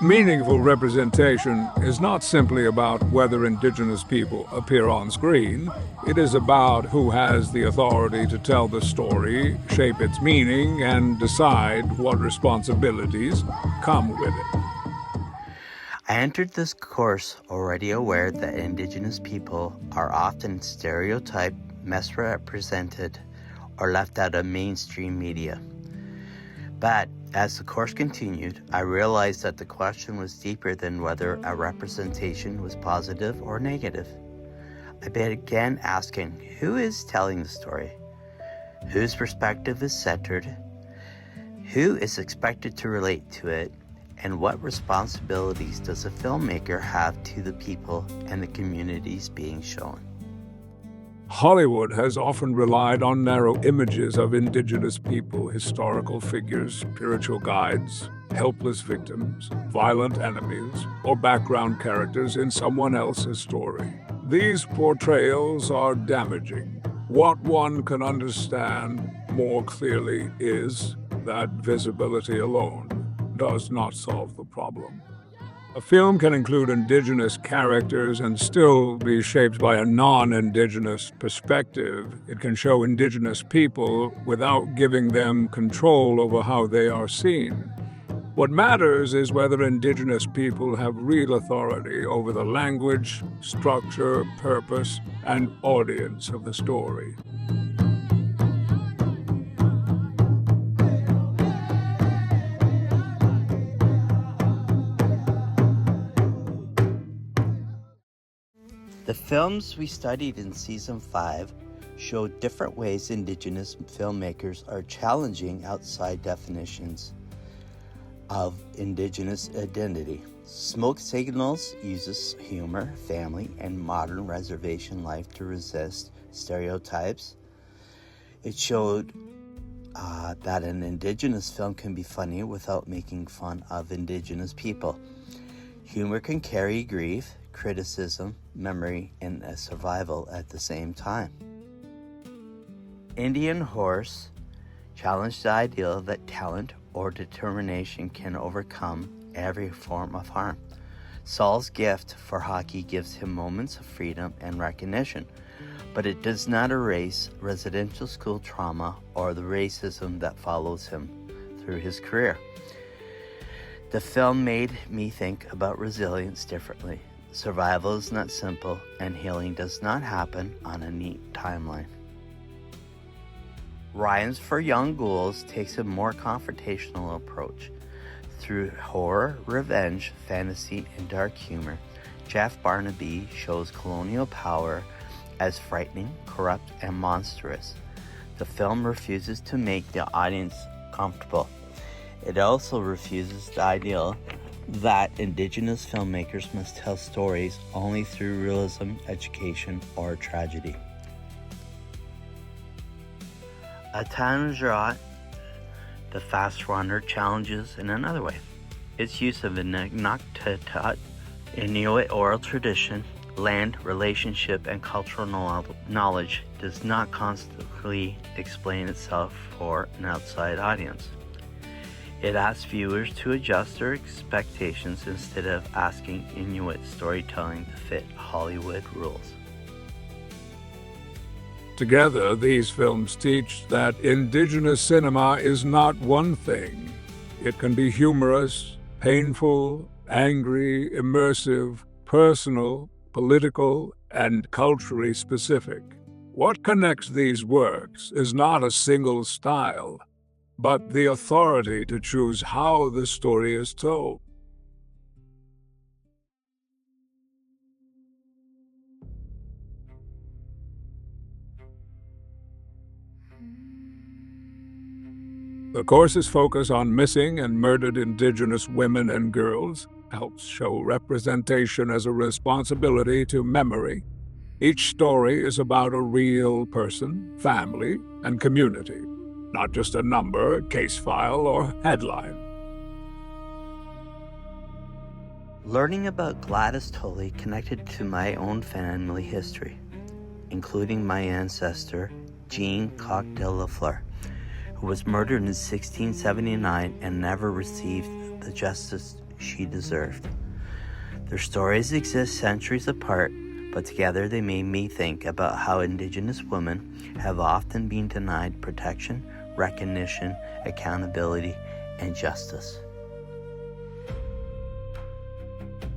Meaningful representation is not simply about whether Indigenous people appear on screen. It is about who has the authority to tell the story, shape its meaning, and decide what responsibilities come with it. I entered this course already aware that Indigenous people are often stereotyped, misrepresented, or left out of mainstream media. But as the course continued, I realized that the question was deeper than whether a representation was positive or negative. I began asking, who is telling the story? Whose perspective is centered? Who is expected to relate to it? And what responsibilities does a filmmaker have to the people and the communities being shown? Hollywood has often relied on narrow images of Indigenous people, historical figures, spiritual guides, helpless victims, violent enemies, or background characters in someone else's story. These portrayals are damaging. What one can understand more clearly is that visibility alone does not solve the problem. A film can include Indigenous characters and still be shaped by a non-Indigenous perspective. It can show Indigenous people without giving them control over how they are seen. What matters is whether Indigenous people have real authority over the language, structure, purpose, and audience of the story. The films we studied in Season 5 showed different ways Indigenous filmmakers are challenging outside definitions of Indigenous identity. Smoke Signals uses humor, family, and modern reservation life to resist stereotypes. It showed that an Indigenous film can be funny without making fun of Indigenous people. Humor can carry grief, criticism, memory, and survival at the same time. Indian Horse challenged the ideal that talent or determination can overcome every form of harm. Saul's gift for hockey gives him moments of freedom and recognition, but it does not erase residential school trauma or the racism that follows him through his career. The film made me think about resilience differently. Survival is not simple, and healing does not happen on a neat timeline. Ryan's For Young Ghouls takes a more confrontational approach. Through horror, revenge, fantasy, and dark humor, Jeff Barnaby shows colonial power as frightening, corrupt, and monstrous. The film refuses to make the audience comfortable. It also refuses the ideal that Indigenous filmmakers must tell stories only through realism, education, or tragedy. Atanjat, The Fast Runner, challenges in another way. Its use of Inuktitut, Inuit oral tradition, land, relationship, and cultural knowledge does not constantly explain itself for an outside audience. It asks viewers to adjust their expectations instead of asking Inuit storytelling to fit Hollywood rules. Together, these films teach that Indigenous cinema is not one thing. It can be humorous, painful, angry, immersive, personal, political, and culturally specific. What connects these works is not a single style, but the authority to choose how the story is told. The course's focus on missing and murdered Indigenous women and girls helps show representation as a responsibility to memory. Each story is about a real person, family, and community, not just a number, case file, or headline. Learning about Gladys Tully connected to my own family history, including my ancestor, Jean Coq de la Fleur, who was murdered in 1679 and never received the justice she deserved. Their stories exist centuries apart, but together they made me think about how Indigenous women have often been denied protection, recognition, accountability, and justice.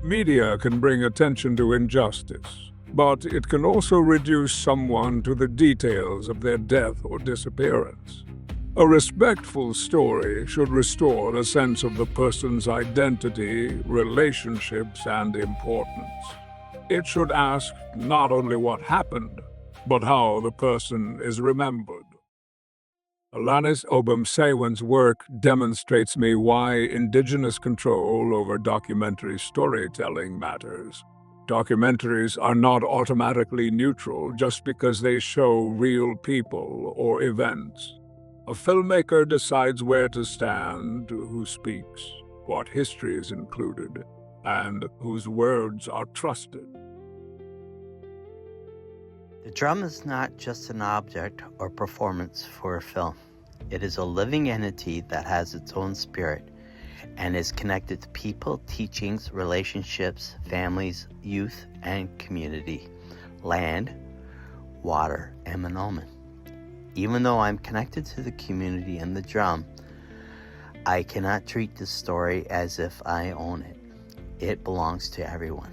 Media can bring attention to injustice, but it can also reduce someone to the details of their death or disappearance. A respectful story should restore a sense of the person's identity, relationships, and importance. It should ask not only what happened, but how the person is remembered. Alanis Obumsawin's work demonstrates me why Indigenous control over documentary storytelling matters. Documentaries are not automatically neutral just because they show real people or events. A filmmaker decides where to stand, who speaks, what history is included, and whose words are trusted. The drum is not just an object or performance for a film. It is a living entity that has its own spirit and is connected to people, teachings, relationships, families, youth, and community, land, water, and Mahnomen. Even though I'm connected to the community and the drum, I cannot treat this story as if I own it. It belongs to everyone.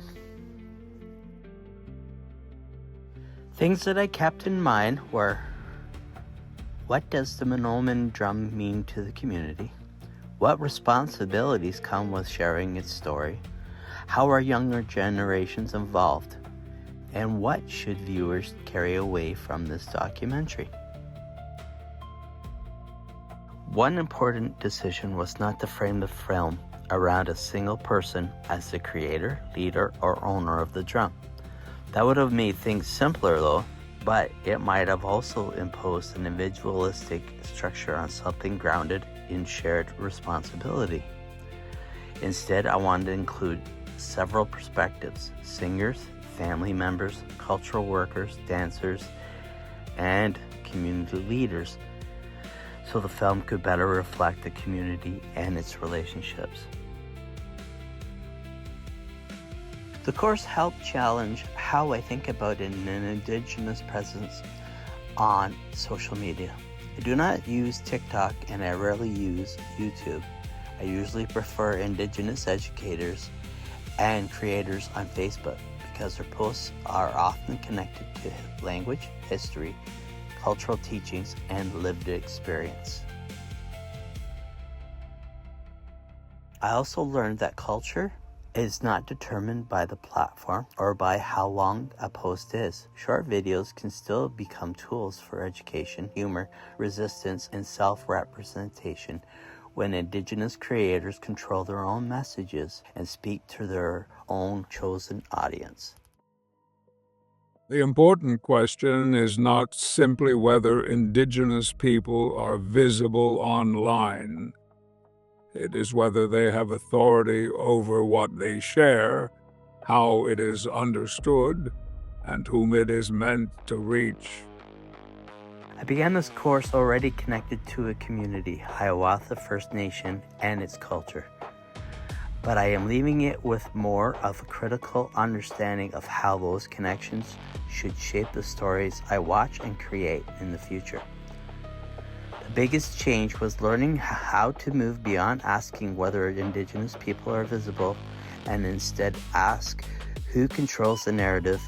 Things that I kept in mind were: what does the Mahnomen drum mean to the community? What responsibilities come with sharing its story? How are younger generations involved? And what should viewers carry away from this documentary? One important decision was not to frame the film around a single person as the creator, leader, or owner of the drum. That would have made things simpler though, but it might have also imposed an individualistic structure on something grounded in shared responsibility. Instead, I wanted to include several perspectives: singers, family members, cultural workers, dancers, and community leaders, so the film could better reflect the community and its relationships. The course helped challenge how I think about an Indigenous presence on social media. I do not use TikTok and I rarely use YouTube. I usually prefer Indigenous educators and creators on Facebook because their posts are often connected to language, history, cultural teachings, and lived experience. I also learned that culture is not determined by the platform or by how long a post is. Short videos can still become tools for education, humor, resistance, and self-representation when Indigenous creators control their own messages and speak to their own chosen audience. The important question is not simply whether Indigenous people are visible online. It is whether they have authority over what they share, how it is understood, and whom it is meant to reach. I began this course already connected to a community, Hiawatha First Nation, and its culture. But I am leaving it with more of a critical understanding of how those connections should shape the stories I watch and create in the future. The biggest change was learning how to move beyond asking whether Indigenous people are visible and instead ask who controls the narrative,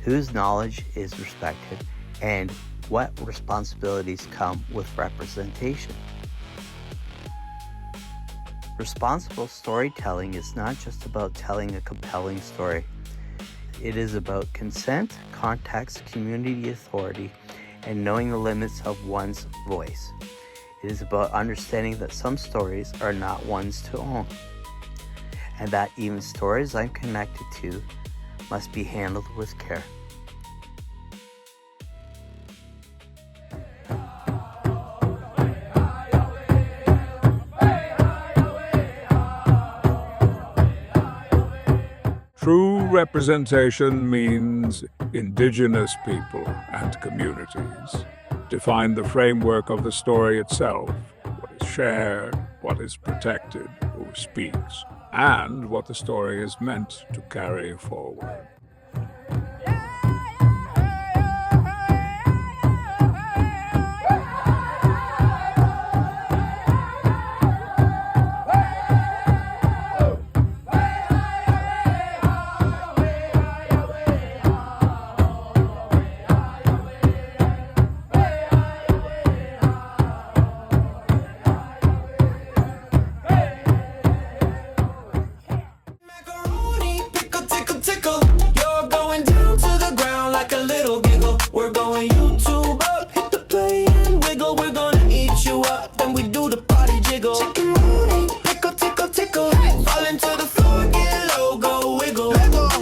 whose knowledge is respected, and what responsibilities come with representation. Responsible storytelling is not just about telling a compelling story. It is about consent, context, community authority, and knowing the limits of one's voice. It is about understanding that some stories are not ones to own, and that even stories I'm connected to must be handled with care. True representation means Indigenous people and communities define the framework of the story itself, what is shared, what is protected, who speaks, and what the story is meant to carry forward. Macaroni, pickle, tickle, tickle. You're going down to the ground like a little giggle. We're going YouTube up, hit the play and wiggle. We're gonna eat you up, then we do the party jiggle. Chicken booty, pickle, tickle, tickle. Fall into the floor, get low, go wiggle.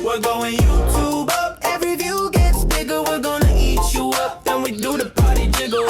We're going YouTube up, every view gets bigger. We're gonna eat you up, then we do the party jiggle.